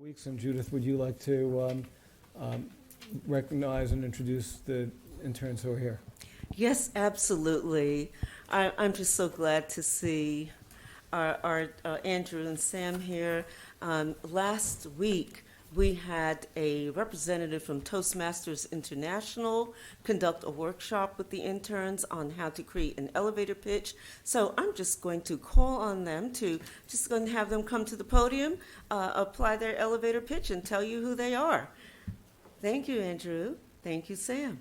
Weeks, and Judith, would you like to recognize and introduce the interns who are here? Yes, absolutely. I'm just so glad to see our Andrew and Sam here. Last week, we had a representative from Toastmasters International conduct a workshop with the interns on how to create an elevator pitch. So I'm just going to call on them just going to have them come to the podium, apply their elevator pitch, and tell you who they are. Thank you, Andrew. Thank you, Sam.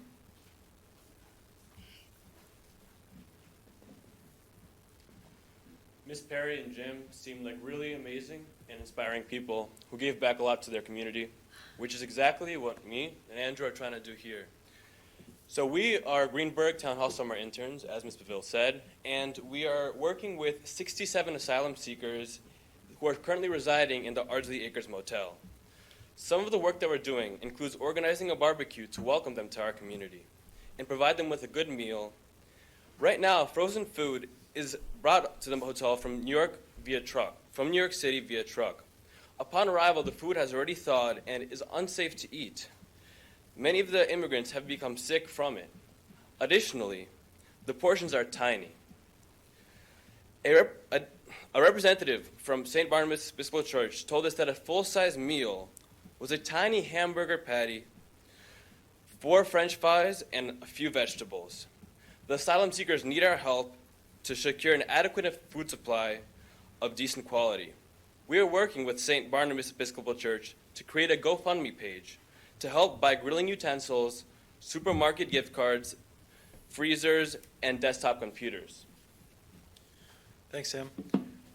Miss Perry and Jim seem like really amazing and inspiring people who gave back a lot to their community, which is exactly what me and Andrew are trying to do here. So we are Greenburgh Town Hall Summer Interns, as Ms. Beville said, and we are working with 67 asylum seekers who are currently residing in the Ardsley Acres Motel. Some of the work that we're doing includes organizing a barbecue to welcome them to our community and provide them with a good meal. Right now, frozen food is brought to the hotel from New York City via truck. Upon arrival, the food has already thawed and is unsafe to eat. Many of the immigrants have become sick from it. Additionally, the portions are tiny. A representative from St. Barnabas Episcopal Church told us that a full-size meal was a tiny hamburger patty, 4 French fries, and a few vegetables. The asylum seekers need our help to secure an adequate food supply of decent quality. We are working with St. Barnabas Episcopal Church to create a GoFundMe page to help buy grilling utensils, supermarket gift cards, freezers, and desktop computers. Thanks, Sam.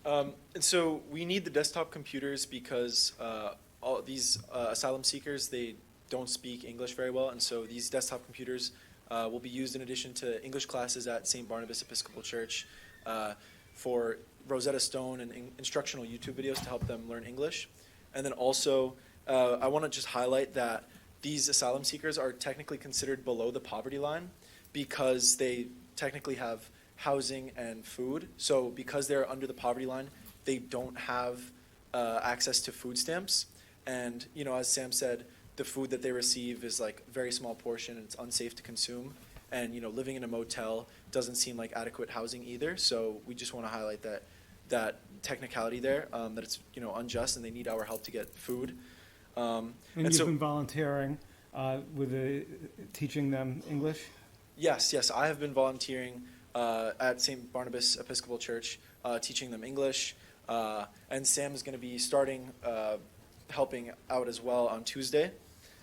And so we need the desktop computers because all these asylum seekers, they don't speak English very well, and so these desktop computers will be used in addition to English classes at St. Barnabas Episcopal Church for Rosetta Stone and instructional YouTube videos to help them learn English. And then also, I want to just highlight that these asylum seekers are technically considered below the poverty line because they technically have housing and food. So because they're under the poverty line, they don't have access to food stamps. And, you know, as Sam said, the food that they receive is like a very small portion and it's unsafe to consume. And, you know, living in a motel doesn't seem like adequate housing either. So we just want to highlight that technicality there, that it's, you know, unjust and they need our help to get food. And you've been volunteering with teaching them English? Yes, I have been volunteering at St. Barnabas Episcopal Church, teaching them English. And Sam is going to be starting helping out as well on Tuesday.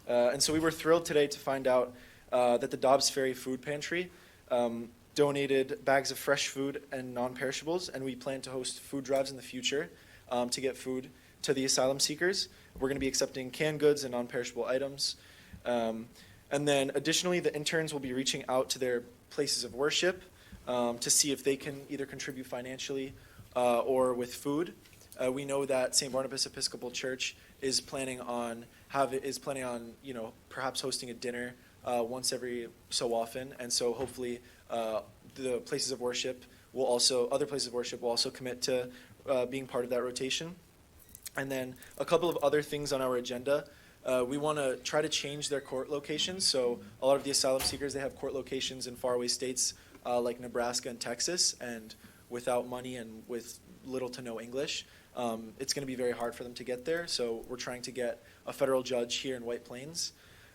And so we were thrilled today to find out that the Dobbs Ferry Food Pantry donated bags of fresh food and non-perishables, and we plan to host food drives in the future to get food to the asylum seekers. We're going to be accepting canned goods and non-perishable items. And then additionally, the interns will be reaching out to their places of worship to see if they can either contribute financially or with food. We know that St. Barnabas Episcopal Church is planning on you know, perhaps hosting a dinner once every so often, and so hopefully the places of worship other places of worship will also commit to being part of that rotation. And then a couple of other things on our agenda. We want to try to change their court locations. So a lot of the asylum seekers, they have court locations in faraway states like Nebraska and Texas, and without money and with little to no English, it's going to be very hard for them to get there. So we're trying to get a federal judge here in White Plains.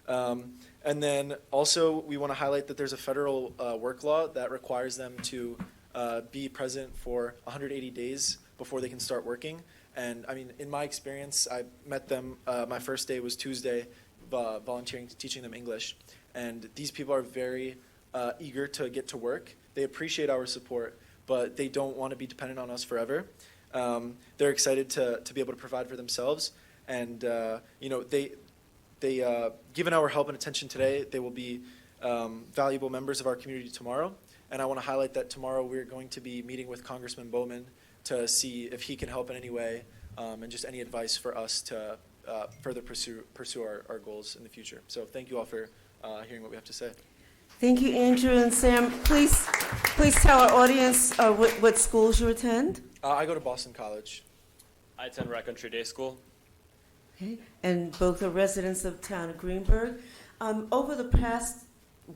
And then also we want to highlight that there's a federal work law that requires them to be present for 180 days before they can start working. And I mean, in my experience, I met them, my first day was Tuesday, volunteering, teaching them English. And these people are very eager to get to work. They appreciate our support, but they don't want to be dependent on us forever. They're excited to be able to provide for themselves. And, you know, given our help and attention today, they will be valuable members of our community tomorrow. And I want to highlight that tomorrow we're going to be meeting with Congressman Bowman to see if he can help in any way, and just any advice for us to further pursue our goals in the future. So thank you all for hearing what we have to say. Thank you, Andrew and Sam. Please tell our audience what schools you attend. I go to Boston College. I attend Rock Country Day School. Okay, and both are residents of the town of Greenburgh. Over the past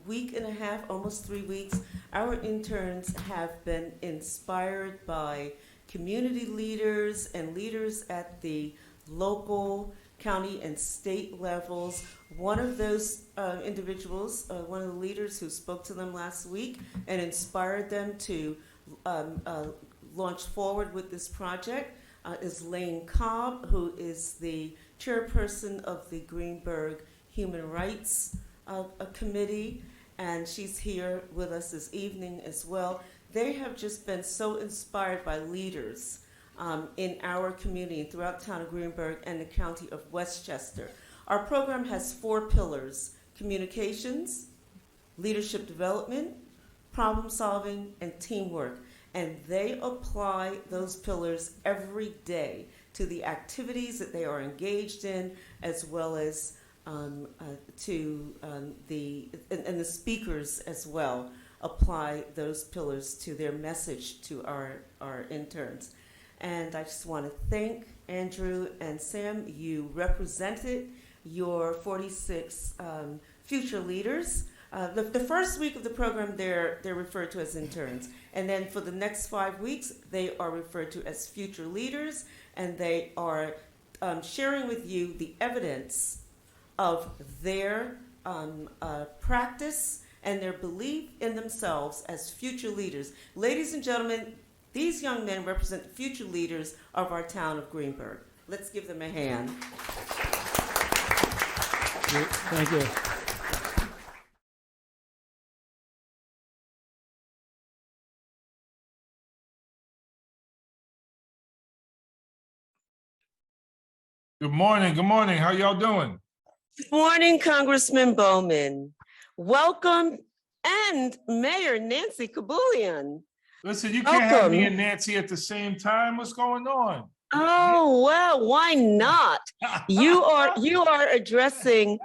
week and a half, almost 3 weeks, our interns have been inspired by community leaders and leaders at the local, county, and state levels. One of those individuals, one of the leaders who spoke to them last week and inspired them to launch forward with this project is Lane Cobb, who is the chairperson of the Greenburgh Human Rights Committee, and she's here with us this evening as well. They have just been so inspired by leaders in our community throughout the town of Greenburgh and the county of Westchester. Our program has 4 pillars: communications, leadership development, problem solving, and teamwork. And they apply those pillars every day to the activities that they are engaged in, as well as the speakers as well apply those pillars to their message to our interns. And I just want to thank Andrew and Sam. You represented your 46 future leaders. The first week of the program, they're referred to as interns. And then for the next 5 weeks, they are referred to as future leaders. And they are sharing with you the evidence of their practice and their belief in themselves as future leaders. Ladies and gentlemen, these young men represent the future leaders of our town of Greenburgh. Let's give them a hand. Thank you. Good morning. Good morning. How y'all doing? Good morning, Congressman Bowman. Welcome, and Mayor Nancy Kabulian. Listen, you can't have me Welcome. and Nancy at the same time. What's going on? Oh, well, why not? You are addressing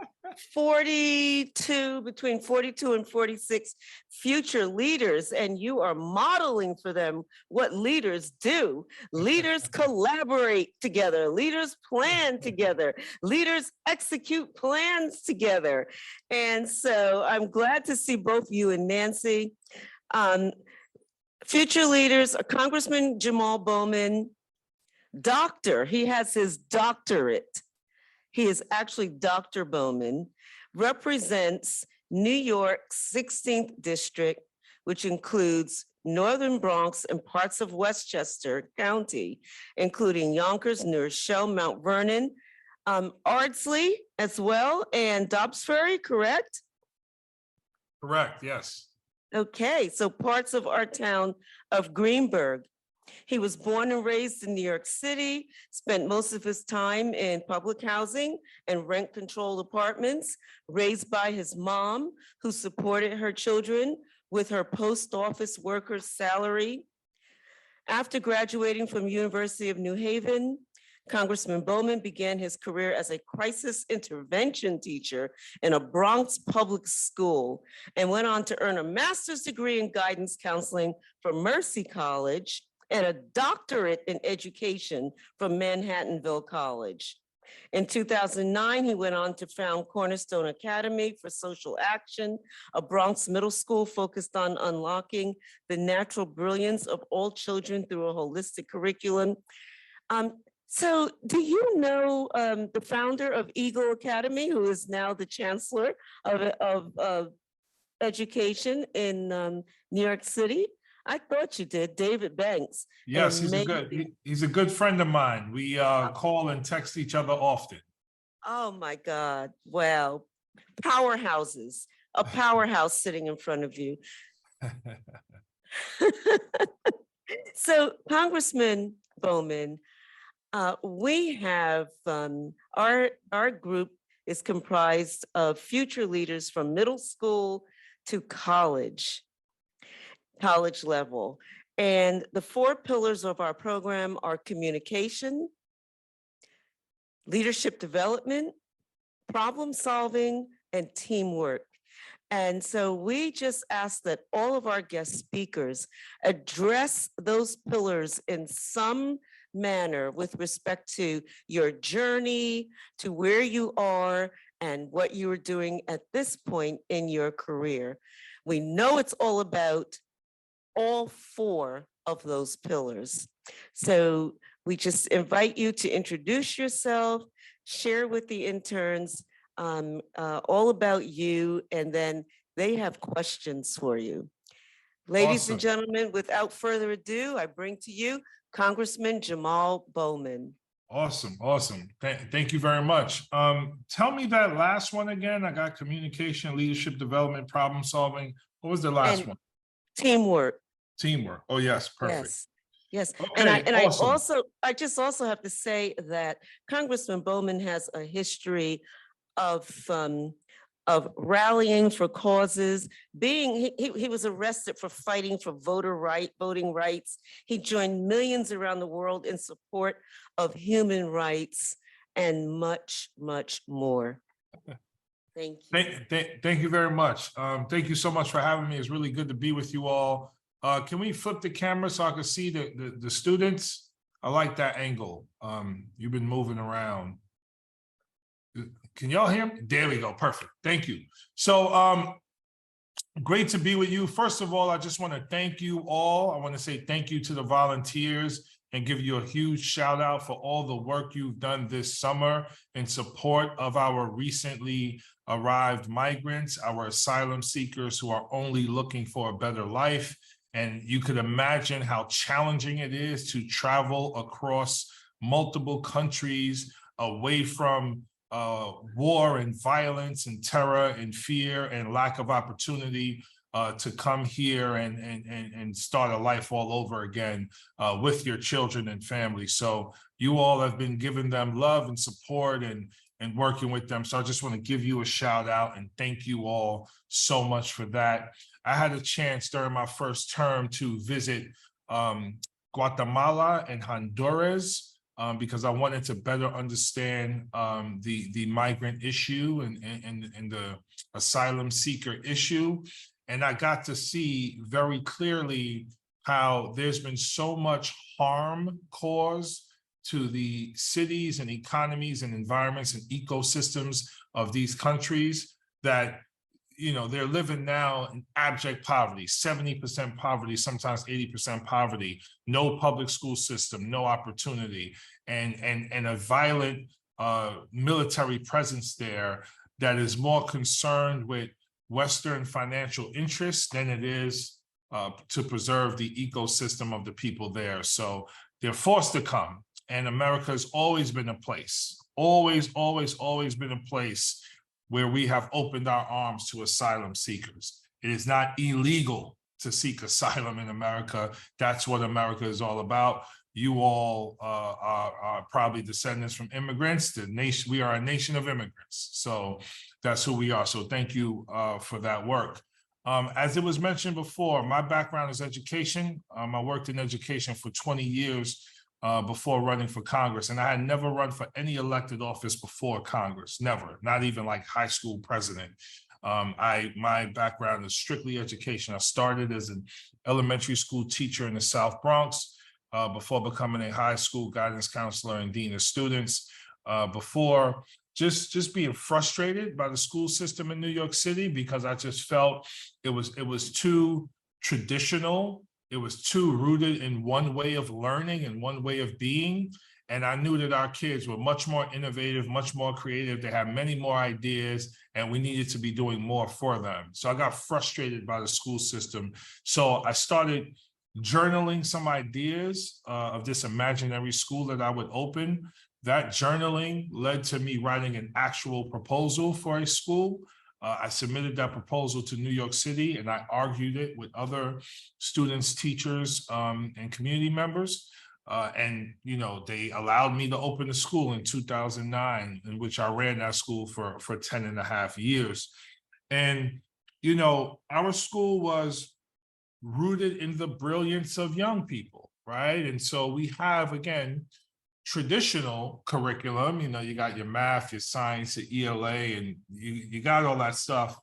42, between 42 and 46 future leaders, and you are modeling for them what leaders do. Leaders collaborate together, leaders plan together, leaders execute plans together. And so I'm glad to see both you and Nancy. Future leaders, Congressman Jamaal Bowman, doctor, he has his doctorate. He is actually Dr. Bowman, represents New York's 16th district, which includes Northern Bronx and parts of Westchester County, including Yonkers, New Rochelle, Mount Vernon, Ardsley as well, and Dobbs Ferry, correct? Correct, yes. Okay, so parts of our town of Greenburgh. He was born and raised in New York City, spent most of his time in public housing and rent-controlled apartments, raised by his mom, who supported her children with her post office worker's salary. After graduating from University of New Haven, Congressman Bowman began his career as a crisis intervention teacher in a Bronx public school and went on to earn a master's degree in guidance counseling from Mercy College and a doctorate in education from Manhattanville College. In 2009, he went on to found Cornerstone Academy for Social Action, a Bronx middle school focused on unlocking the natural brilliance of all children through a holistic curriculum. So do you know the founder of Eagle Academy, who is now the chancellor of education in New York City? I thought you did, David Banks. Yes, And he's a good friend of mine. We call and text each other often. Oh my God, wow. Powerhouses, a powerhouse sitting in front of you. So Congressman Bowman, we have, our group is comprised of future leaders from middle school to college level. And the 4 pillars of our program are communication, leadership development, problem solving, and teamwork. And so we just ask that all of our guest speakers address those pillars in some manner with respect to your journey, to where you are, and what you are doing at this point in your career. We know it's all about all four of those pillars. So we just invite you to introduce yourself, share with the interns all about you, and then they have questions for you. Ladies and Awesome. gentlemen, without further ado, I bring to you Congressman Jamaal Bowman. Awesome. Awesome. Thank you very much. Tell me that last one again. I got communication, leadership development, problem solving. What was the last And one? teamwork. Teamwork. Oh, yes. Perfect. Yes. Yes, Okay, and awesome. I just also have to say that Congressman Bowman has a history of rallying for causes. He was arrested for fighting for voting rights. He joined millions around the world in support of human rights and much, much more. Thank you. Thank you very much. Thank you so much for having me. It's really good to be with you all. Can we flip the camera so I can see the students? I like that angle. You've been moving around. Can y'all hear me? There we go. Perfect. Thank you. So great to be with you. First of all, I just want to thank you all. I want to say thank you to the volunteers and give you a huge shout out for all the work you've done this summer in support of our recently arrived migrants, our asylum seekers who are only looking for a better life. And you could imagine how challenging it is to travel across multiple countries away from war and violence and terror and fear and lack of opportunity to come here and start a life all over again with your children and family. So you all have been giving them love and support and working with them. So I just want to give you a shout out and thank you all so much for that. I had a chance during my first term to visit Guatemala and Honduras because I wanted to better understand the migrant issue and the asylum seeker issue. And I got to see very clearly how there's been so much harm caused to the cities and economies and environments and ecosystems of these countries that, you know, they're living now in abject poverty, 70% poverty, sometimes 80% poverty, no public school system, no opportunity, and a violent military presence there that is more concerned with Western financial interests than it is to preserve the ecosystem of the people there. So they're forced to come. And America has always been a place, always been a place where we have opened our arms to asylum seekers. It is not illegal to seek asylum in America. That's what America is all about. You all are probably descendants from immigrants. The nation, we are a nation of immigrants. So that's who we are. So thank you for that work. As it was mentioned before, my background is education. I worked in education for 20 years before running for Congress. And I had never run for any elected office before Congress, never, not even like high school president. My background is strictly education. I started as an elementary school teacher in the South Bronx before becoming a high school guidance counselor and dean of students, before just being frustrated by the school system in New York City because I just felt it was too traditional. It was too rooted in one way of learning and one way of being. And I knew that our kids were much more innovative, much more creative. They had many more ideas, and we needed to be doing more for them. So I got frustrated by the school system. So I started journaling some ideas of this imaginary school that I would open. That journaling led to me writing an actual proposal for a school. I submitted that proposal to New York City and I argued it with other students, teachers, and community members. And, you know, they allowed me to open the school in 2009, in which I ran that school for 10 and a half years. And, you know, our school was rooted in the brilliance of young people, right? And so we have, again, traditional curriculum, you know, you got your math, your science, your ELA, and you got all that stuff.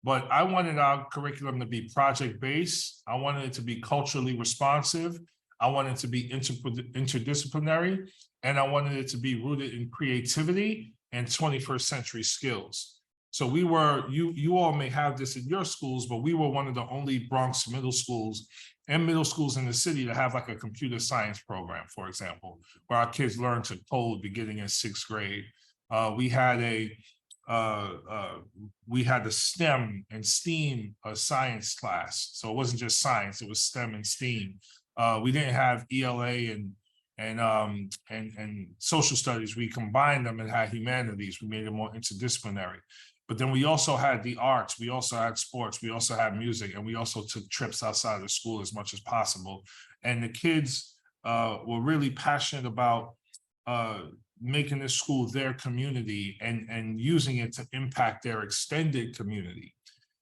But I wanted our curriculum to be project-based. I wanted it to be culturally responsive. I wanted it to be interdisciplinary, and I wanted it to be rooted in creativity and 21st century skills. So we were, you all may have this in your schools, but we were one of the only Bronx middle schools and middle schools in the city to have like a computer science program, for example, where our kids learn to code beginning in 6th grade. We had the STEM and STEAM science class. So it wasn't just science, it was STEM and STEAM. We didn't have ELA and social studies. We combined them and had humanities. We made it more interdisciplinary. But then we also had the arts, we also had sports, we also had music, and we also took trips outside of the school as much as possible. And the kids were really passionate about making this school their community and using it to impact their extended community.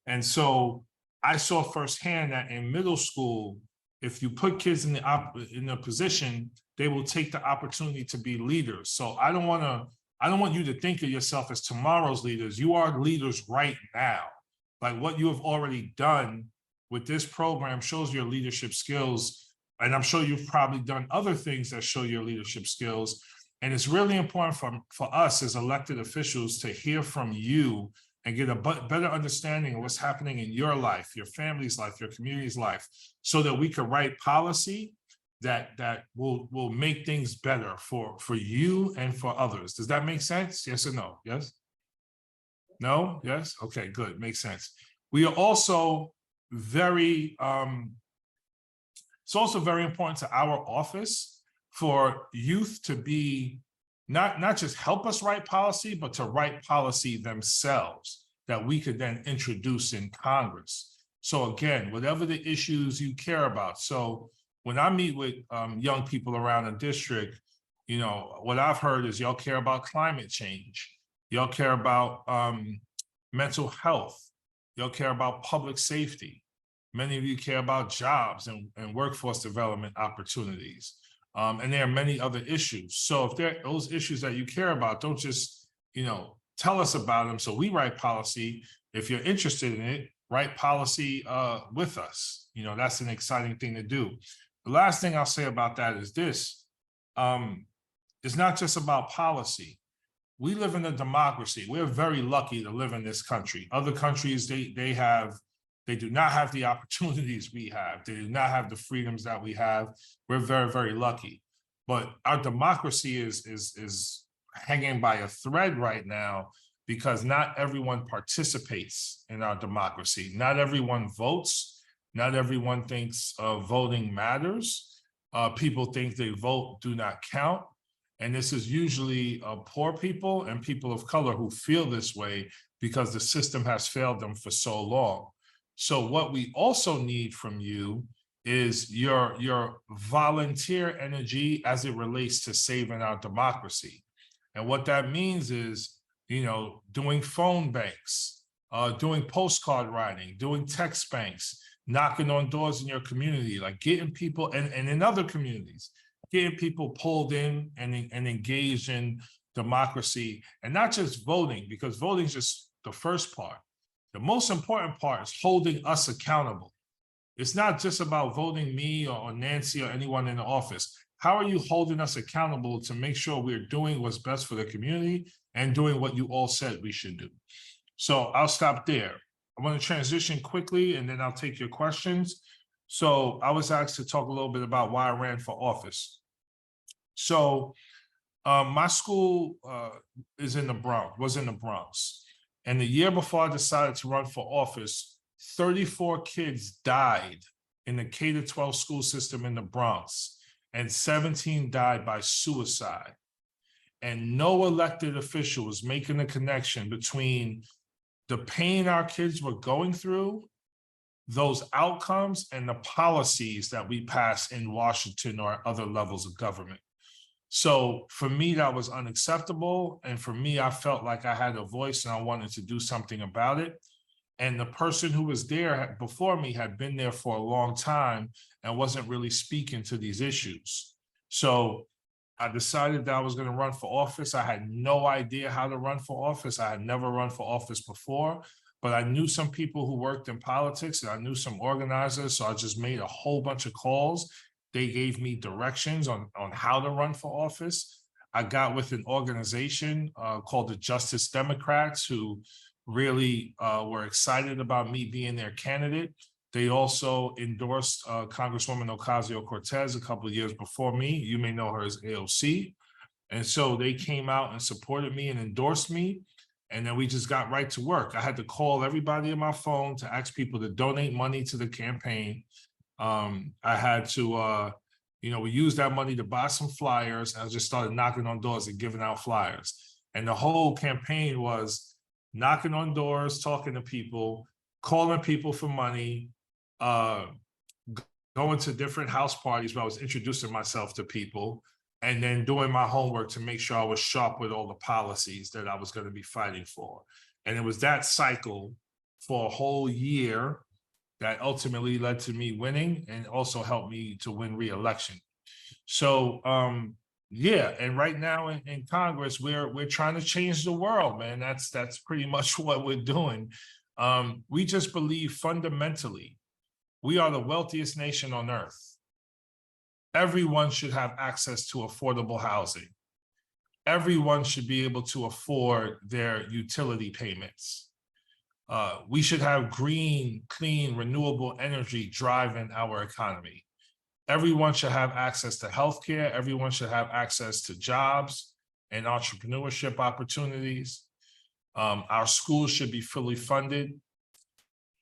And so I saw firsthand that in middle school, if you put kids in the position, they will take the opportunity to be leaders. So I don't want you to think of yourself as tomorrow's leaders. You are leaders right now. Like what you have already done with this program shows your leadership skills. And I'm sure you've probably done other things that show your leadership skills. And it's really important for us as elected officials to hear from you and get a better understanding of what's happening in your life, your family's life, your community's life, so that we can write policy that will make things better for you and for others. Does that make sense? Yes or no? Yes? No? Yes? Okay, good. Makes sense. We are also very, it's also very important to our office for youth to be, not just help us write policy, but to write policy themselves that we could then introduce in Congress. So again, whatever the issues you care about. So when I meet with young people around the district, you know, what I've heard is y'all care about climate change. Y'all care about mental health. Y'all care about public safety. Many of you care about jobs and workforce development opportunities. And there are many other issues. So if there are those issues that you care about, don't just, you know, tell us about them. So we write policy. If you're interested in it, write policy with us. You know, that's an exciting thing to do. The last thing I'll say about that is this. It's not just about policy. We live in a democracy. We're very lucky to live in this country. Other countries, they do not have the opportunities we have. They do not have the freedoms that we have. We're very, very lucky. But our democracy is hanging by a thread right now because not everyone participates in our democracy. Not everyone votes. Not everyone thinks voting matters. People think they vote do not count. And this is usually poor people and people of color who feel this way because the system has failed them for so long. So what we also need from you is your volunteer energy as it relates to saving our democracy. And what that means is, you know, doing phone banks, doing postcard writing, doing text banks, knocking on doors in your community, like getting people, and in other communities, getting people pulled in and engaged in democracy, and not just voting, because voting is just the first part. The most important part is holding us accountable. It's not just about voting me or Nancy or anyone in the office. How are you holding us accountable to make sure we're doing what's best for the community and doing what you all said we should do? So I'll stop there. I want to transition quickly and then I'll take your questions. So I was asked to talk a little bit about why I ran for office. So my school was in the Bronx. And the year before I decided to run for office, 34 kids died in the K-12 school system in the Bronx, and 17 died by suicide. And no elected official was making the connection between the pain our kids were going through, those outcomes, and the policies that we pass in Washington or other levels of government. So for me, that was unacceptable. And for me, I felt like I had a voice and I wanted to do something about it. And the person who was there before me had been there for a long time and wasn't really speaking to these issues. So I decided that I was going to run for office. I had no idea how to run for office. I had never run for office before, but I knew some people who worked in politics and I knew some organizers. So I just made a whole bunch of calls They gave me directions on how to run for office. I got with an organization called the Justice Democrats, who really were excited about me being their candidate. They also endorsed Congresswoman Ocasio-Cortez a couple of years before me. You may know her as AOC. And so they came out and supported me and endorsed me. And then we just got right to work. I had to call everybody on my phone to ask people to donate money to the campaign. I had to, we used that money to buy some flyers. I just started knocking on doors and giving out flyers. And the whole campaign was knocking on doors, talking to people, calling people for money, going to different house parties where I was introducing myself to people, and then doing my homework to make sure I was sharp with all the policies that I was going to be fighting for. And it was that cycle for a whole year that ultimately led to me winning and also helped me to win re-election. So yeah, and right now in Congress, we're trying to change the world, man. That's pretty much what we're doing. We just believe fundamentally we are the wealthiest nation on earth. Everyone should have access to affordable housing. Everyone should be able to afford their utility payments. We should have green, clean, renewable energy driving our economy. Everyone should have access to healthcare. Everyone should have access to jobs and entrepreneurship opportunities. Our schools should be fully funded.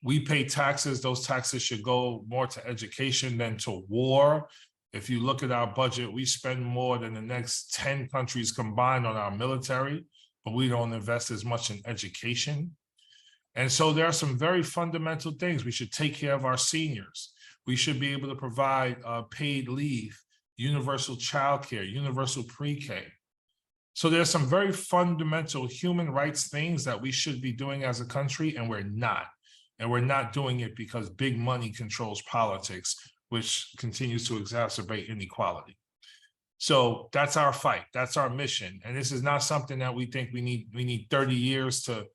We pay taxes. Those taxes should go more to education than to war. If you look at our budget, we spend more than the next 10 countries combined on our military, but we don't invest as much in education. And so there are some very fundamental things. We should take care of our seniors. We should be able to provide paid leave, universal childcare, universal pre-K. So there's some very fundamental human rights things that we should be doing as a country, and we're not. And we're not doing it because big money controls politics, which continues to exacerbate inequality. So that's our fight. That's our mission. And this is not something that we think we need 30 years to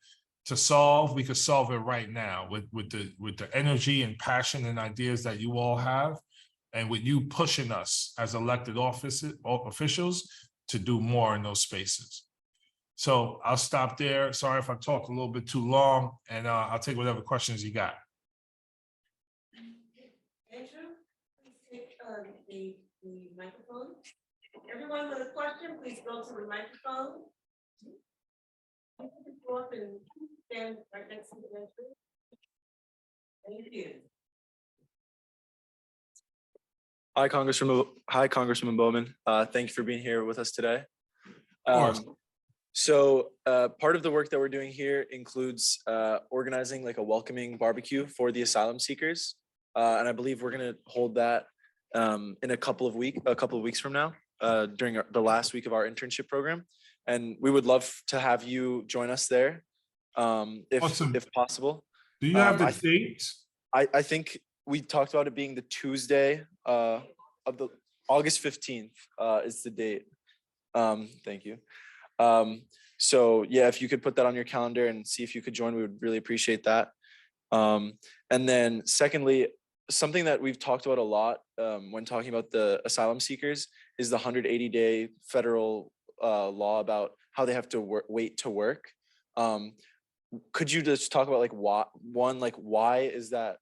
solve. We could solve it right now with the energy and passion and ideas that you all have, and with you pushing us as elected officials to do more in those spaces. So I'll stop there. Sorry if I talked a little bit too long, and I'll take whatever questions you got. Andrew, please take the microphone. Everyone with a question, please go to the microphone. You can go up and stand right next to the Andrew. Thank you. Hi, Congressman Bowman. Thank you for being here with us today. So part of the work that we're doing here includes organizing like a welcoming barbecue for the asylum seekers. And I believe we're going to hold that in a couple of weeks from now, during the last week of our internship program. And we would love to have you join us there, if possible. Do you have the date? I think we talked about it being the Tuesday of the August 15th is the date. Thank you. So yeah, if you could put that on your calendar and see if you could join, we would really appreciate that. And then secondly, something that we've talked about a lot when talking about the asylum seekers is the 180-day federal law about how they have to wait to work. Could you just talk about why is that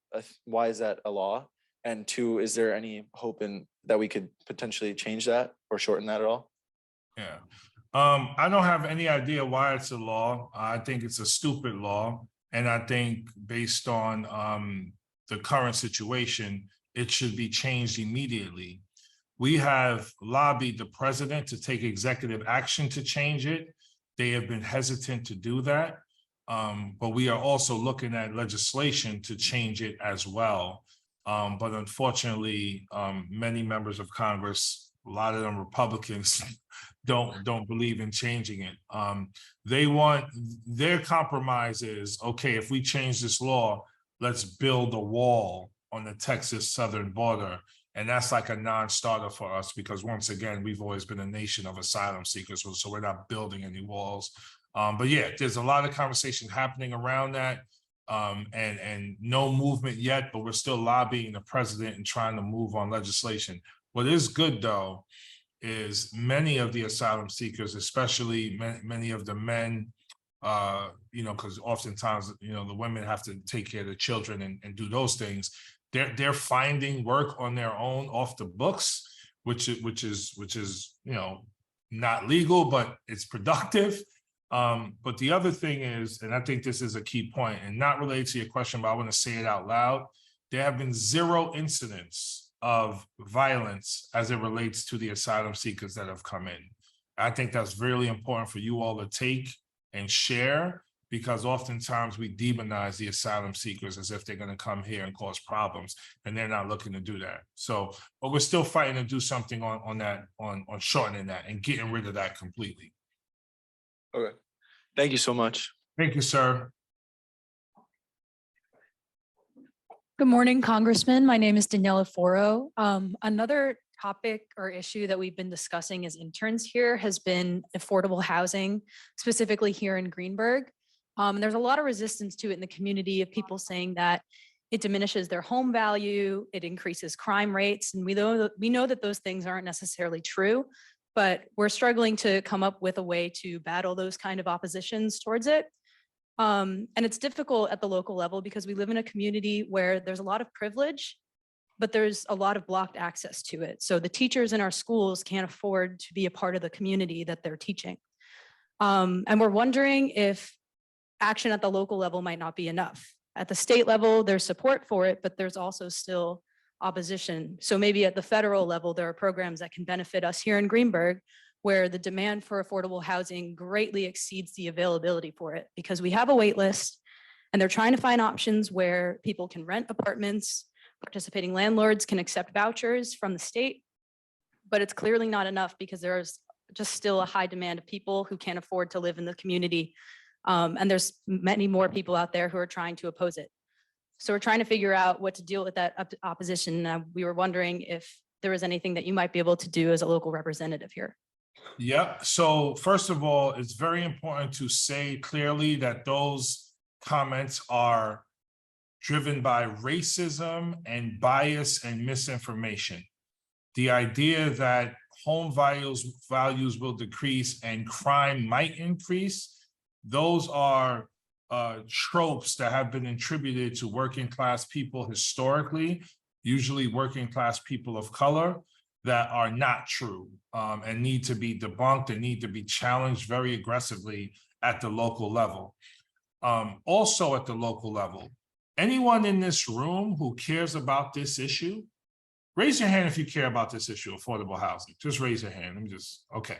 a law? And two, is there any hope that we could potentially change that or shorten that at all? Yeah. I don't have any idea why it's a law. I think it's a stupid law. And I think based on the current situation, it should be changed immediately. We have lobbied the president to take executive action to change it. They have been hesitant to do that. But we are also looking at legislation to change it as well. But unfortunately, many members of Congress, a lot of them Republicans, don't believe in changing it. Their compromise is, okay, if we change this law, let's build a wall on the Texas southern border. And that's like a non-starter for us because once again, we've always been a nation of asylum seekers, so we're not building any walls. But yeah, there's a lot of conversation happening around that and no movement yet, but we're still lobbying the president and trying to move on legislation. What is good, though, is many of the asylum seekers, especially many of the men, because oftentimes, the women have to take care of the children and do those things. They're finding work on their own off the books, which is not legal, but it's productive. But the other thing is, and I think this is a key point, and not related to your question, but I want to say it out loud. There have been 0 incidents of violence as it relates to the asylum seekers that have come in. I think that's really important for you all to take and share, because oftentimes we demonize the asylum seekers as if they're going to come here and cause problems, and they're not looking to do that. So, but we're still fighting to do something on that, on shortening that and getting rid of that completely. Okay. Thank you so much. Thank you, sir. Good morning, Congressman. My name is Daniela Foro. Another topic or issue that we've been discussing as interns here has been affordable housing, specifically here in Greenburgh. There's a lot of resistance to it in the community of people saying that it diminishes their home value, it increases crime rates, and we know that those things aren't necessarily true, but we're struggling to come up with a way to battle those kind of oppositions towards it. And it's difficult at the local level because we live in a community where there's a lot of privilege, but there's a lot of blocked access to it. So the teachers in our schools can't afford to be a part of the community that they're teaching. And we're wondering if action at the local level might not be enough. At the state level, there's support for it, but there's also still opposition. So maybe at the federal level, there are programs that can benefit us here in Greenburgh, where the demand for affordable housing greatly exceeds the availability for it, because we have a wait list and they're trying to find options where people can rent apartments, participating landlords can accept vouchers from the state, but it's clearly not enough because there's just still a high demand of people who can't afford to live in the community. And there's many more people out there who are trying to oppose it. So we're trying to figure out what to deal with that opposition. We were wondering if there was anything that you might be able to do as a local representative here. Yeah. So first of all, it's very important to say clearly that those comments are driven by racism and bias and misinformation. The idea that home values will decrease and crime might increase, those are tropes that have been attributed to working class people historically, usually working class people of color, that are not true and need to be debunked and need to be challenged very aggressively at the local level. Also at the local level, anyone in this room who cares about this issue, raise your hand if you care about this issue, affordable housing. Just raise your hand. Okay.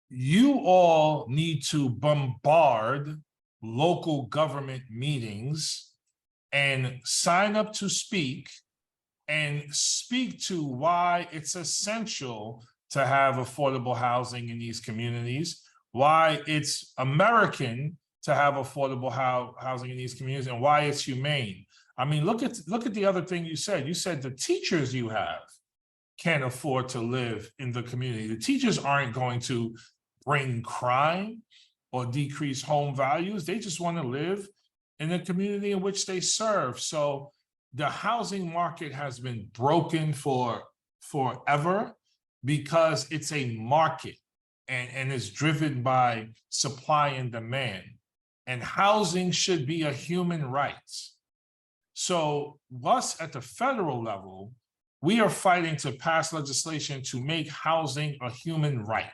You all need to bombard local government meetings and sign up to speak and speak to why it's essential to have affordable housing in these communities, why it's American to have affordable housing in these communities, and why it's humane. I mean, look at the other thing you said. You said the teachers you have can't afford to live in the community. The teachers aren't going to bring crime or decrease home values. They just want to live in the community in which they serve. So the housing market has been broken for forever because it's a market and is driven by supply and demand. And housing should be a human right. So us at the federal level, we are fighting to pass legislation to make housing a human right,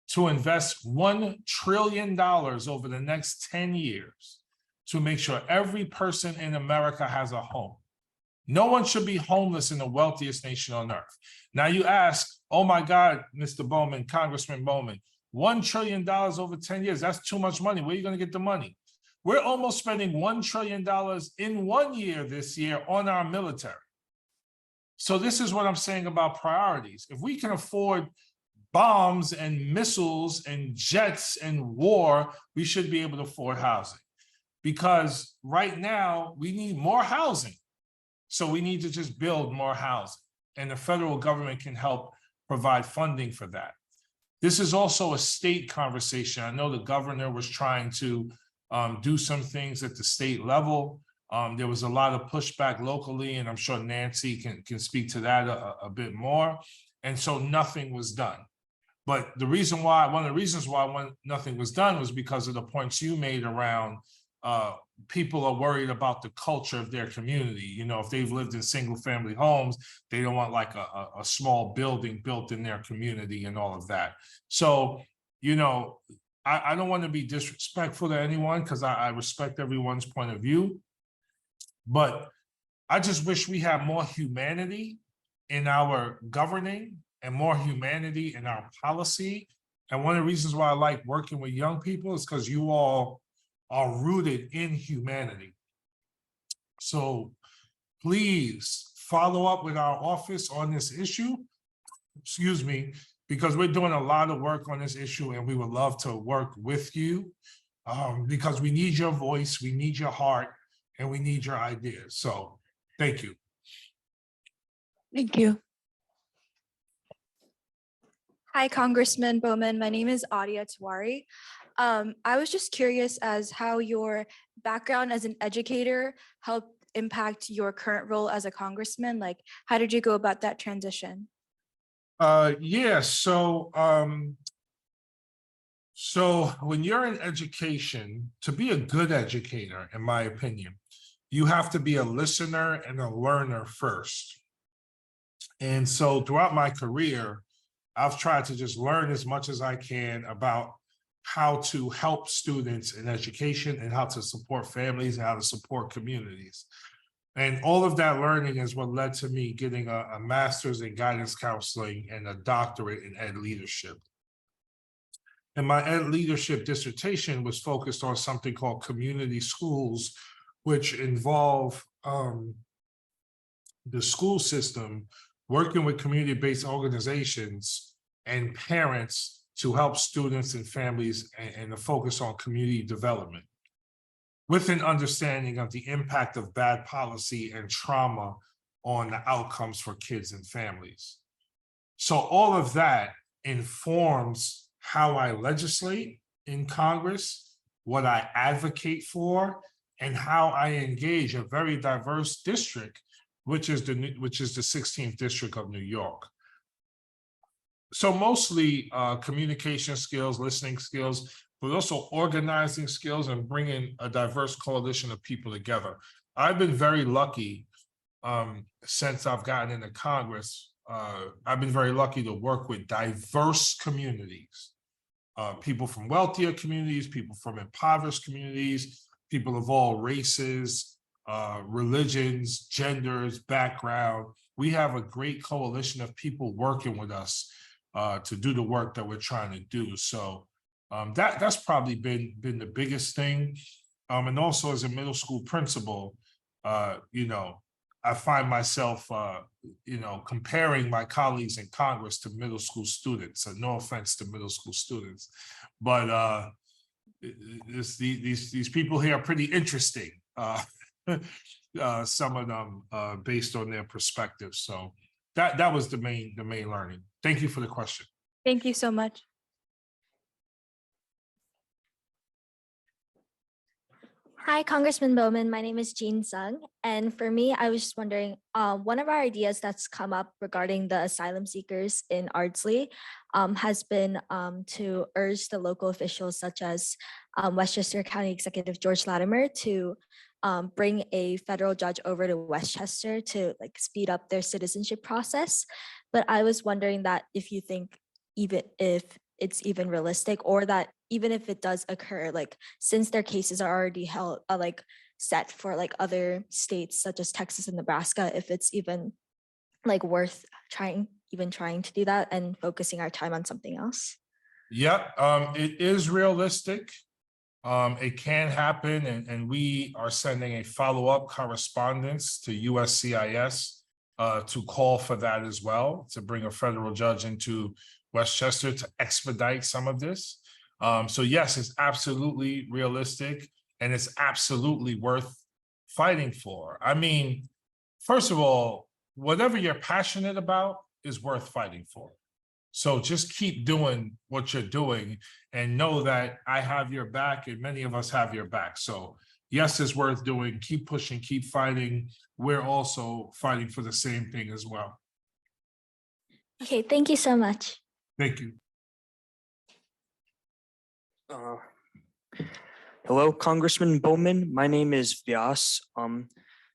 to invest $1 trillion over the next 10 years to make sure every person in America has a home. No one should be homeless in the wealthiest nation on earth. Now you ask, oh my God, Mr. Bowman, Congressman Bowman, $1 trillion over 10 years, that's too much money. Where are you going to get the money? We're almost spending $1 trillion in 1 year this year on our military. So this is what I'm saying about priorities. If we can afford bombs and missiles and jets and war, we should be able to afford housing. Because right now we need more housing. So we need to just build more housing, and the federal government can help provide funding for that. This is also a state conversation. I know the governor was trying to do some things at the state level. There was a lot of pushback locally, and I'm sure Nancy can speak to that a bit more. And so nothing was done. But one of the reasons why nothing was done was because of the points you made around people are worried about the culture of their community. You know, if they've lived in single family homes, they don't want like a small building built in their community and all of that. So, you know, I don't want to be disrespectful to anyone because I respect everyone's point of view. But I just wish we had more humanity in our governing and more humanity in our policy. And one of the reasons why I like working with young people is because you all are rooted in humanity. So please follow up with our office on this issue, excuse me, because we're doing a lot of work on this issue and we would love to work with you because we need your voice, we need your heart, and we need your ideas. So thank you. Thank you. Hi, Congressman Bowman. My name is Adia Tawari. I was just curious as how your background as an educator helped impact your current role as a congressman. Like, how did you go about that transition? Yeah, so when you're in education, to be a good educator, in my opinion, you have to be a listener and a learner first. And so throughout my career, I've tried to just learn as much as I can about how to help students in education and how to support families and how to support communities. And all of that learning is what led to me getting a master's in guidance counseling and a doctorate in ed leadership. And my ed leadership dissertation was focused on something called community schools, which involve the school system working with community-based organizations and parents to help students and families and to focus on community development with an understanding of the impact of bad policy and trauma on the outcomes for kids and families. So all of that informs how I legislate in Congress, what I advocate for, and how I engage a very diverse district, which is the 16th district of New York. So mostly communication skills, listening skills, but also organizing skills and bringing a diverse coalition of people together. I've been very lucky since I've gotten into Congress. I've been very lucky to work with diverse communities, people from wealthier communities, people from impoverished communities, people of all races, religions, genders, background. We have a great coalition of people working with us to do the work that we're trying to do. So that's probably been the biggest thing. And also as a middle school principal, you know, I find myself, you know, comparing my colleagues in Congress to middle school students. And no offense to middle school students, but these people here are pretty interesting. Some of them based on their perspectives. So that was the main learning. Thank you for the question. Thank you so much. Hi, Congressman Bowman. My name is Jean Sung. And for me, I was just wondering, one of our ideas that's come up regarding the asylum seekers in Ardsley has been to urge the local officials such as Westchester County Executive George Latimer to bring a federal judge over to Westchester to like speed up their citizenship process. But I was wondering that if you think even if it's even realistic, or that even if it does occur, like since their cases are already held like set for like other states such as Texas and Nebraska, if it's even like worth trying to do that and focusing our time on something else. Yep, it is realistic. It can happen, and we are sending a follow-up correspondence to USCIS to call for that as well, to bring a federal judge into Westchester to expedite some of this. So yes, it's absolutely realistic, and it's absolutely worth fighting for. I mean, first of all, whatever you're passionate about is worth fighting for. So just keep doing what you're doing and know that I have your back and many of us have your back. So, yes, it's worth doing. Keep pushing, keep fighting. We're also fighting for the same thing as well. Okay, thank you so much. Thank you. Hello, Congressman Bowman. My name is Vyas.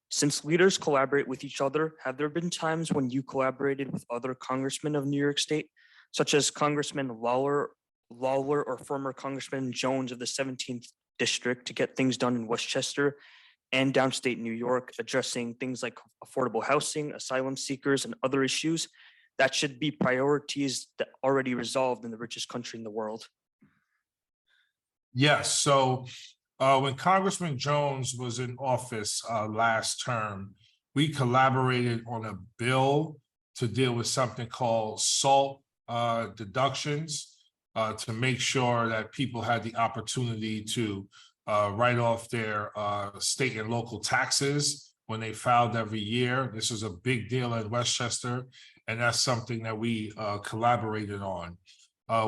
Since leaders collaborate with each other, have there been times when you collaborated with other congressmen of New York State, such as Congressman Lawler or former Congressman Jones of the 17th District to get things done in Westchester and downstate New York, addressing things like affordable housing, asylum seekers, and other issues that should be priorities that already resolved in the richest country in the world? Yes, so when Congressman Jones was in office last term, we collaborated on a bill to deal with something called SALT deductions to make sure that people had the opportunity to write off their state and local taxes when they filed every year. This is a big deal in Westchester, and that's something that we collaborated on.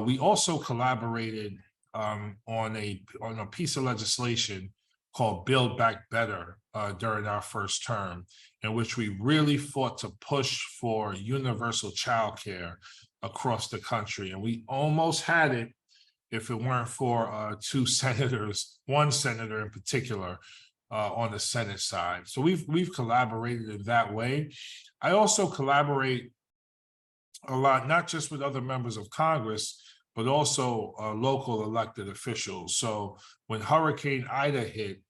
We also collaborated on a piece of legislation called Build Back Better during our first term, in which we really fought to push for universal childcare across the country. And we almost had it if it weren't for two senators, one senator in particular, on the Senate side. So we've collaborated in that way. I also collaborate a lot, not just with other members of Congress, but also local elected officials. So when Hurricane Ida hit,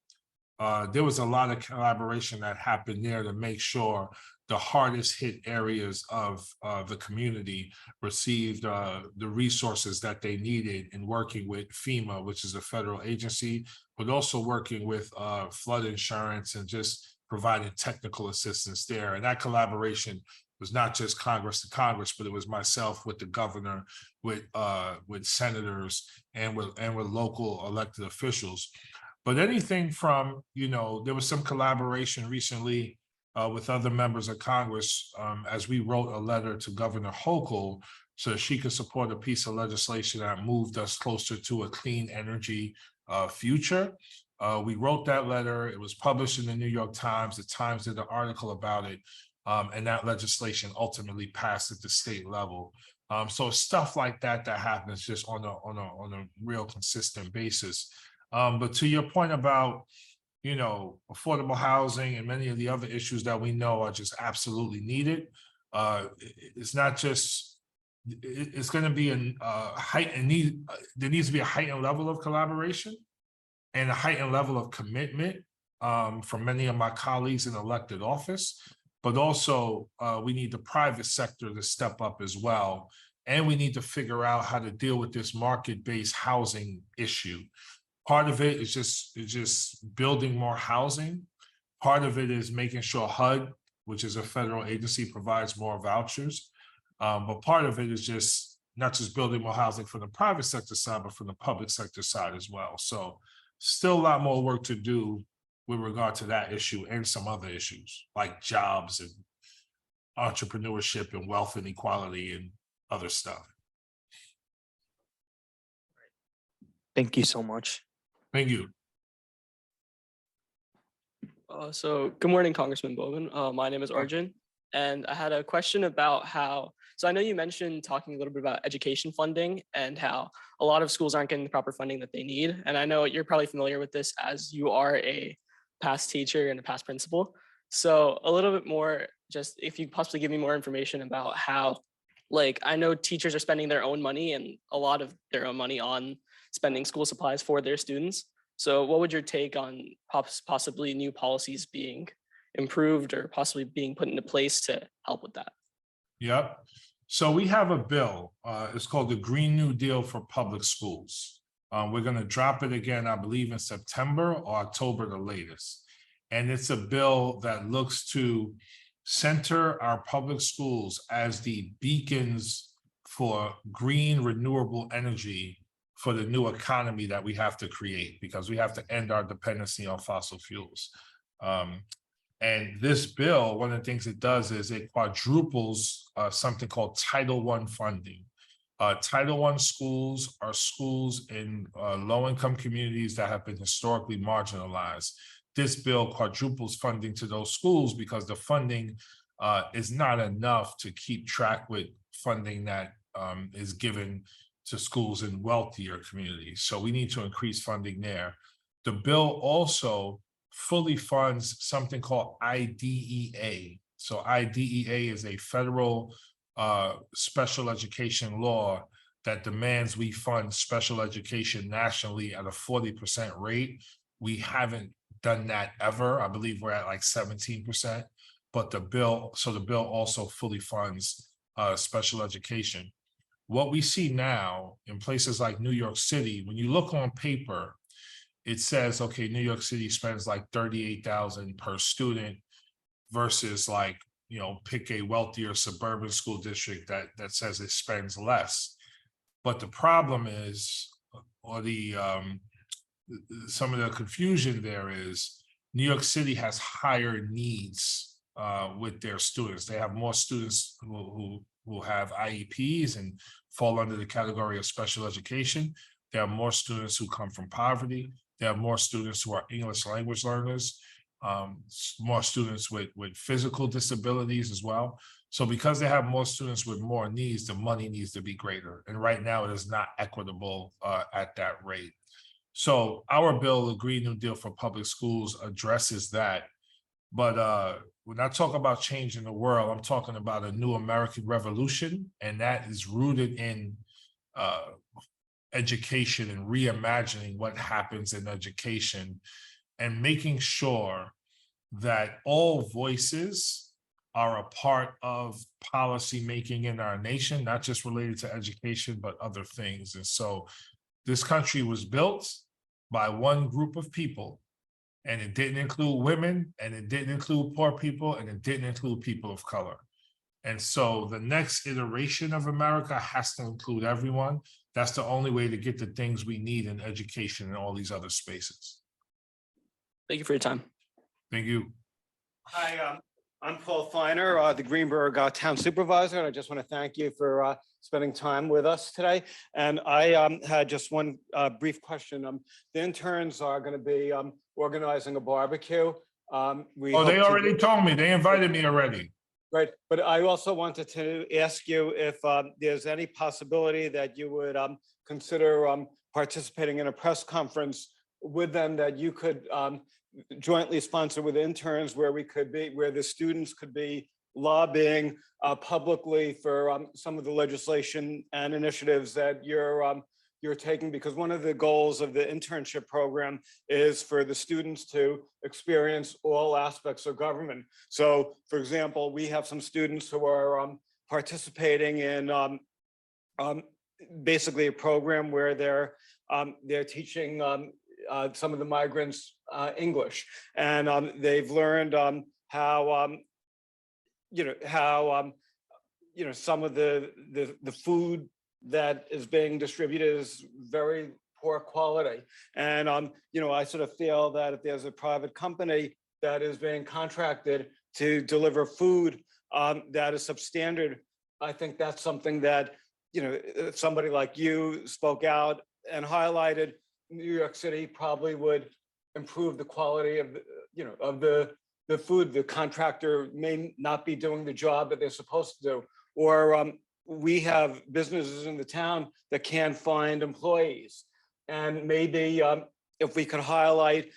there was a lot of collaboration that happened there to make sure the hardest hit areas of the community received the resources that they needed in working with FEMA, which is a federal agency, but also working with flood insurance and just providing technical assistance there. And that collaboration was not just Congress to Congress, but it was myself with the governor, with senators, and with local elected officials. But anything from, there was some collaboration recently with other members of Congress as we wrote a letter to Governor Hochul so she could support a piece of legislation that moved us closer to a clean energy future. We wrote that letter. It was published in the New York Times. The Times did an article about it. And that legislation ultimately passed at the state level. So stuff like that happens just on a real consistent basis. But to your point about, affordable housing and many of the other issues that we know are just absolutely needed, it's not just, it's going to be there needs to be a heightened level of collaboration and a heightened level of commitment from many of my colleagues in elected office. But also we need the private sector to step up as well. And we need to figure out how to deal with this market-based housing issue. Part of it is just building more housing. Part of it is making sure HUD, which is a federal agency, provides more vouchers. But part of it is just not just building more housing from the private sector side, but from the public sector side as well. So still a lot more work to do with regard to that issue and some other issues like jobs and entrepreneurship and wealth inequality and other stuff. Thank you so much. Thank you. So good morning, Congressman Bowman. My name is Arjun, and I had a question about so I know you mentioned talking a little bit about education funding and how a lot of schools aren't getting the proper funding that they need. And I know you're probably familiar with this as you are a past teacher and a past principal. So a little bit more, just if you possibly give me more information about how, I know teachers are spending their own money and a lot of their own money on spending school supplies for their students. So what would your take on possibly new policies being improved or possibly being put into place to help with that? Yep. So we have a bill. It's called the Green New Deal for Public Schools. We're going to drop it again, I believe, in September or October, the latest. And it's a bill that looks to center our public schools as the beacons for green, renewable energy for the new economy that we have to create, because we have to end our dependency on fossil fuels. And this bill, one of the things it does is it quadruples something called Title I funding. Title I schools are schools in low-income communities that have been historically marginalized. This bill quadruples funding to those schools because the funding is not enough to keep track with funding that is given to schools in wealthier communities. So we need to increase funding there. The bill also fully funds something called IDEA. So IDEA is a federal special education law that demands we fund special education nationally at a 40% rate. We haven't done that ever. I believe we're at like 17%, but the bill also fully funds special education. What we see now in places like New York City, when you look on paper, it says, okay, New York City spends like $38,000 per student versus like, pick a wealthier suburban school district that says it spends less. But the problem is, or some of the confusion there is, New York City has higher needs with their students. They have more students who have IEPs and fall under the category of special education. There are more students who come from poverty. There are more students who are English language learners, more students with physical disabilities as well. So because they have more students with more needs, the money needs to be greater. And right now it is not equitable at that rate. So our bill, the Green New Deal for Public Schools, addresses that. But when I talk about changing the world, I'm talking about a new American revolution, and that is rooted in education and reimagining what happens in education and making sure that all voices are a part of policy making in our nation, not just related to education, but other things. And so this country was built by one group of people, and it didn't include women, and it didn't include poor people, and it didn't include people of color. And so the next iteration of America has to include everyone. That's the only way to get the things we need in education and all these other spaces. Thank you for your time. Thank you. Hi, I'm Paul Feiner, the Greenburgh Town Supervisor, and I just want to thank you for spending time with us today. And I had just one brief question. The interns are going to be organizing a barbecue. They already told me. They invited me already. Right, but I also wanted to ask you if there's any possibility that you would consider participating in a press conference with them that you could jointly sponsor with interns, where the students could be lobbying publicly for some of the legislation and initiatives that you're taking, because one of the goals of the internship program is for the students to experience all aspects of government. So, for example, we have some students who are participating in basically a program where they're teaching some of the migrants English, and they've learned how some of the food that is being distributed is very poor quality. And I sort of feel that if there's a private company that is being contracted to deliver food that is substandard, I think that's something that if somebody like you spoke out and highlighted, New York City probably would improve the quality of the food. The contractor may not be doing the job that they're supposed to do, or we have businesses in the town that can't find employees. And maybe if we could highlight,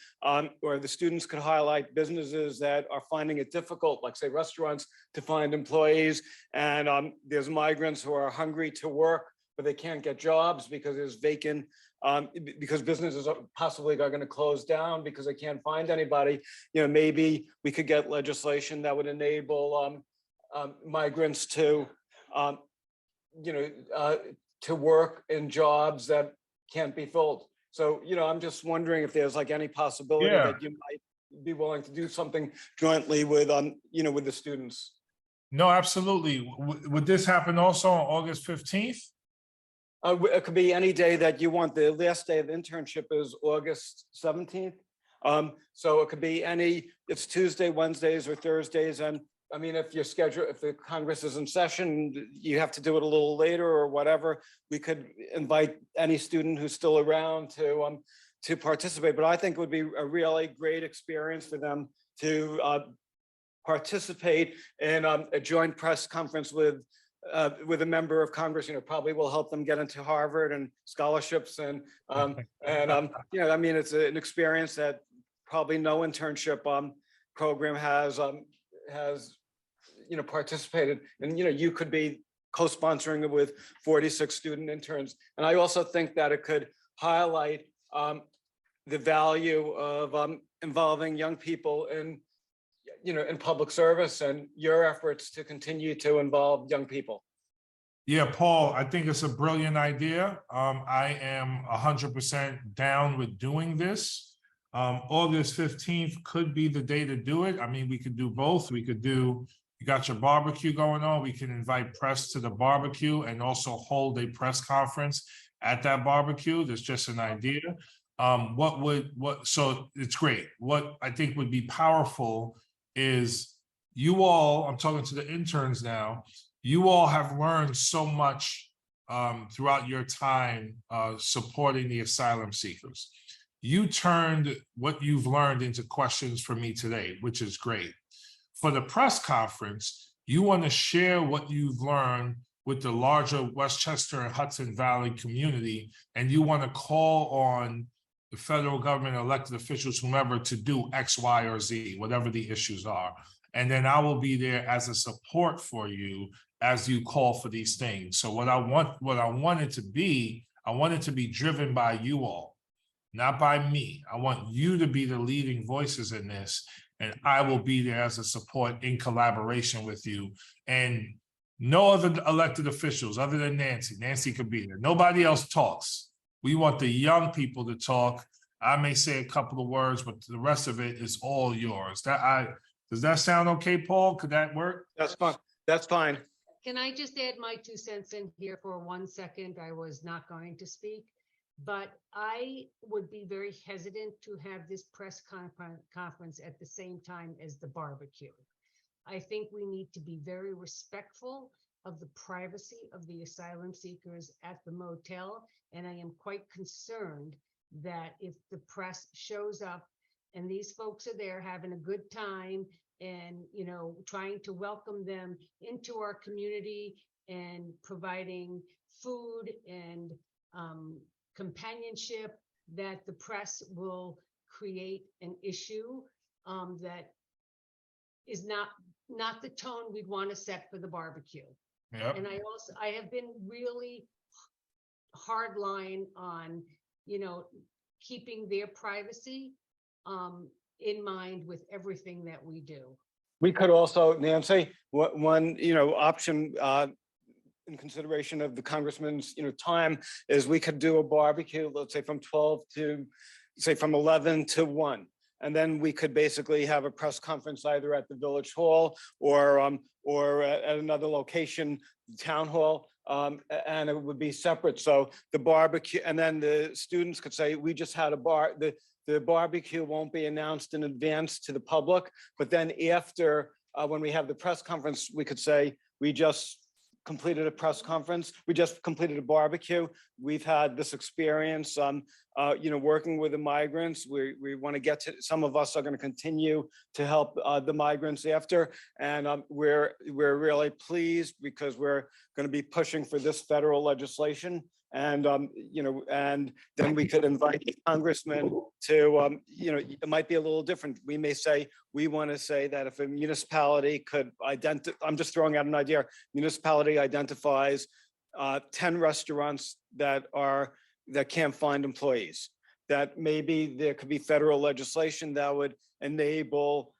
or the students could highlight businesses that are finding it difficult, like say restaurants, to find employees. And there's migrants who are hungry to work, but they can't get jobs because there's vacant, because businesses are possibly going to close down because they can't find anybody. Maybe we could get legislation that would enable migrants to work in jobs that can't be filled. So, I'm just wondering if there's like any possibility that you might be willing to do something jointly with, with the students. No, absolutely. Would this happen also on August 15th? It could be any day that you want. The last day of internship is August 17th. So it could be it's Tuesday, Wednesdays, or Thursdays, and I mean, if your schedule, if the Congress is in session, you have to do it a little later or whatever, we could invite any student who's still around to participate. But I think it would be a really great experience for them to participate in a joint press conference with a member of Congress. You know, probably will help them get into Harvard and scholarships and you know, I mean, it's an experience that probably no internship program has you know, participated. And you know, you could be co-sponsoring it with 46 student interns. And I also think that it could highlight the value of involving young people in, you know, in public service and your efforts to continue to involve young people. Yeah, Paul, I think it's a brilliant idea. I am 100% down with doing this. August 15th could be the day to do it. I mean, we could do both. We could do, you got your barbecue going on. We can invite press to the barbecue and also hold a press conference at that barbecue. That's just an idea. So it's great. What I think would be powerful is you all, I'm talking to the interns now, you all have learned so much throughout your time supporting the asylum seekers. You turned what you've learned into questions for me today, which is great. For the press conference, you want to share what you've learned with the larger Westchester and Hudson Valley community, and you want to call on the federal government, elected officials, whomever, to do X, Y, or Z, whatever the issues are. And then I will be there as a support for you as you call for these things. So what I want it to be driven by you all, not by me. I want you to be the leading voices in this, and I will be there as a support in collaboration with you. And no other elected officials other than Nancy. Nancy could be there. Nobody else talks. We want the young people to talk. I may say a couple of words, but the rest of it is all yours. Does that sound okay, Paul? Could that work? That's fine. That's fine. Can I just add my 2 cents in here for 1 second? I was not going to speak, but I would be very hesitant to have this press conference at the same time as the barbecue. I think we need to be very respectful of the privacy of the asylum seekers at the motel. And I am quite concerned that if the press shows up and these folks are there having a good time and, you know, trying to welcome them into our community and providing food and companionship, that the press will create an issue that is not the tone we'd want to set for the barbecue. Yep. And I have been really hard line on, you know, keeping their privacy in mind with everything that we do. We could also, Nancy, one, you know, option in consideration of the congressman's, you know, time is we could do a barbecue, let's say from 12 to, say from 11 to 1. And then we could basically have a press conference either at the village hall or at another location, town hall, and it would be separate. So the barbecue, and then the students could say, we just had a the barbecue won't be announced in advance to the public, but then after, when we have the press conference, we could say, we just completed a press conference. We just completed a barbecue. We've had this experience, you know, working with the migrants. We want to get to, some of us are going to continue to help the migrants after. And we're really pleased because we're going to be pushing for this federal legislation. And, you know, and then we could invite the congressman to, you know, it might be a little different. We may say, we want to say that if a municipality could identify, I'm just throwing out an idea, municipality identifies 10 restaurants that can't find employees, that maybe there could be federal legislation that would enable,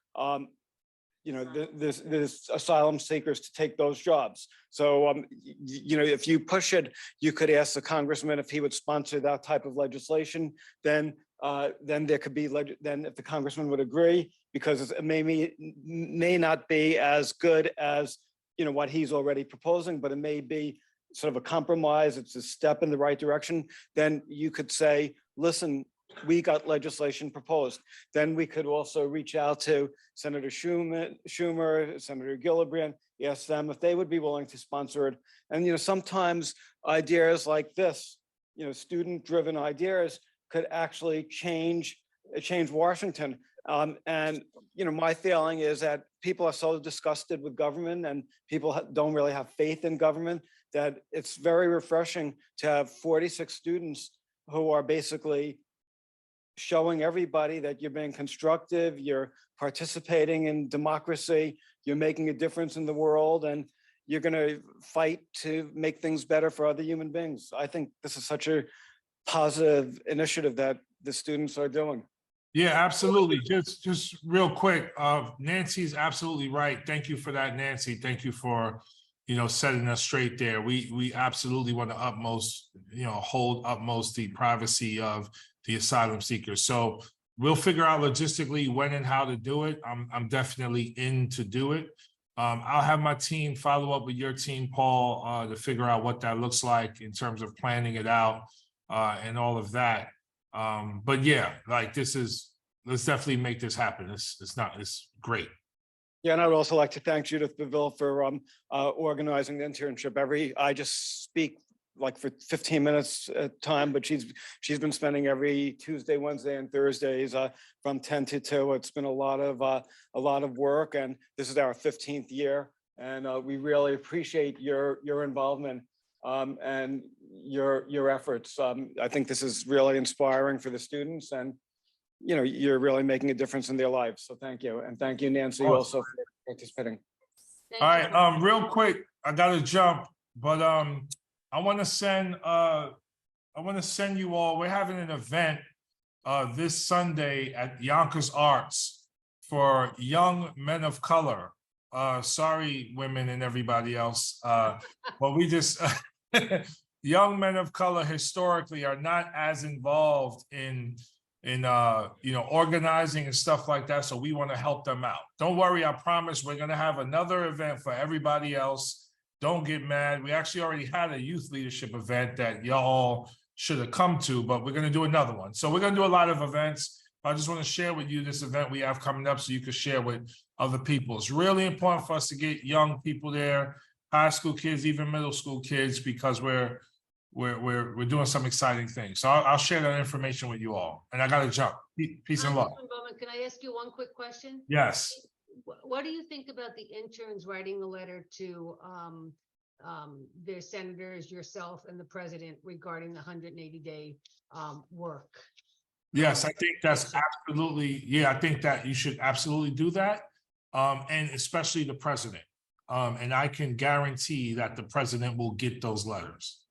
you know, this asylum seekers to take those jobs. So, you know, if you push it, you could ask the congressman if he would sponsor that type of legislation. Then there could be, then if the congressman would agree, because it may not be as good as, you know, what he's already proposing, but it may be sort of a compromise. It's a step in the right direction. Then you could say, listen, we got legislation proposed. Then we could also reach out to Senator Schumer, Senator Gillibrand, ask them if they would be willing to sponsor it. And, sometimes ideas like this, student-driven ideas could actually change Washington. And, my feeling is that people are so disgusted with government and people don't really have faith in government that it's very refreshing to have 46 students who are basically showing everybody that you're being constructive, you're participating in democracy, you're making a difference in the world, and you're going to fight to make things better for other human beings. I think this is such a positive initiative that the students are doing. Yeah, absolutely. Just real quick, Nancy's absolutely right. Thank you for that, Nancy. Thank you for, setting us straight there. We absolutely want to hold utmost the privacy of the asylum seekers. So we'll figure out logistically when and how to do it. I'm definitely in to do it. I'll have my team follow up with your team, Paul, to figure out what that looks like in terms of planning it out and all of that. But yeah, like let's definitely make this happen. It's great. Yeah, and I would also like to thank Judith Beville for organizing the internship. I just speak like for 15 minutes at time, but she's been spending every Tuesday, Wednesday, and Thursdays from 10 to 2. It's been a lot of work, and this is our 15th year, and we really appreciate your involvement and your efforts. I think this is really inspiring for the students, and you're really making a difference in their lives. So thank you, and thank you, Nancy, also for participating. Thank All you. right, real quick, I gotta jump, but I want to send you all. We're having an event this Sunday at Yonkers Arts for young men of color. Sorry, women and everybody else, but we just young men of color historically are not as involved in organizing and stuff like that. So we want to help them out. Don't worry, I promise we're gonna have another event for everybody else. Don't get mad. We actually already had a youth leadership event that y'all should have come to, but we're going to do another one. So we're going to do a lot of events. I just want to share with you this event we have coming up so you can share with other people. It's really important for us to get young people there, high school kids, even middle school kids, because we're doing some exciting things. So I'll share that information with you all. And I got to jump. Peace and love. Congressman Bowman, can I ask you one quick question? Yes. What do you think about the interns writing a letter to their senators, yourself, and the president regarding the 180-day work? Yes, I think that's absolutely, yeah, I think that you should absolutely do that, and especially the president. And I can guarantee that the president will get those letters.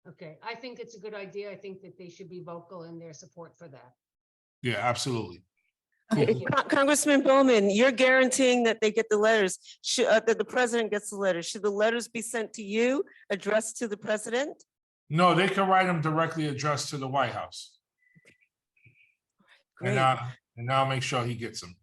Okay, I think it's a good idea. I think that they should be vocal in their support for that. Yeah, absolutely. Congressman Bowman, you're guaranteeing that they get the letters, that the president gets the letters. Should the letters be sent to you, addressed to the president? No, they can write them directly addressed to the White House. Great. And I'll make sure he gets them.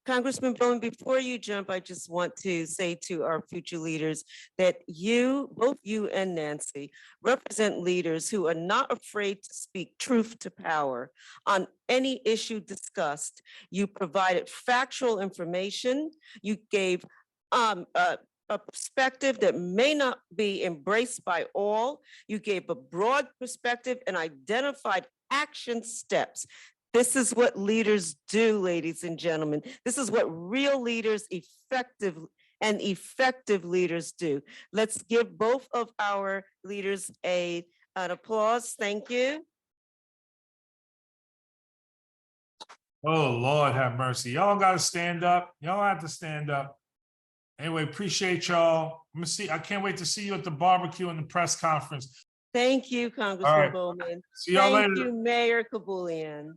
Congressman Bowman, before you jump, I just want to say to our future leaders that both you and Nancy, represent leaders who are not afraid to speak truth to power on any issue discussed. You provided factual information. You gave a perspective that may not be embraced by all. You gave a broad perspective and identified action steps. This is what leaders do, ladies and gentlemen. This is what real leaders, effective leaders do. Let's give both of our leaders an applause. Thank you. Oh, Lord have mercy. Y'all got to stand up. Y'all have to stand up. Anyway, appreciate y'all. I can't wait to see you at the barbecue and the press conference. Thank you, Congressman Bowman. See y'all later. Thank you, Mayor Kabulian.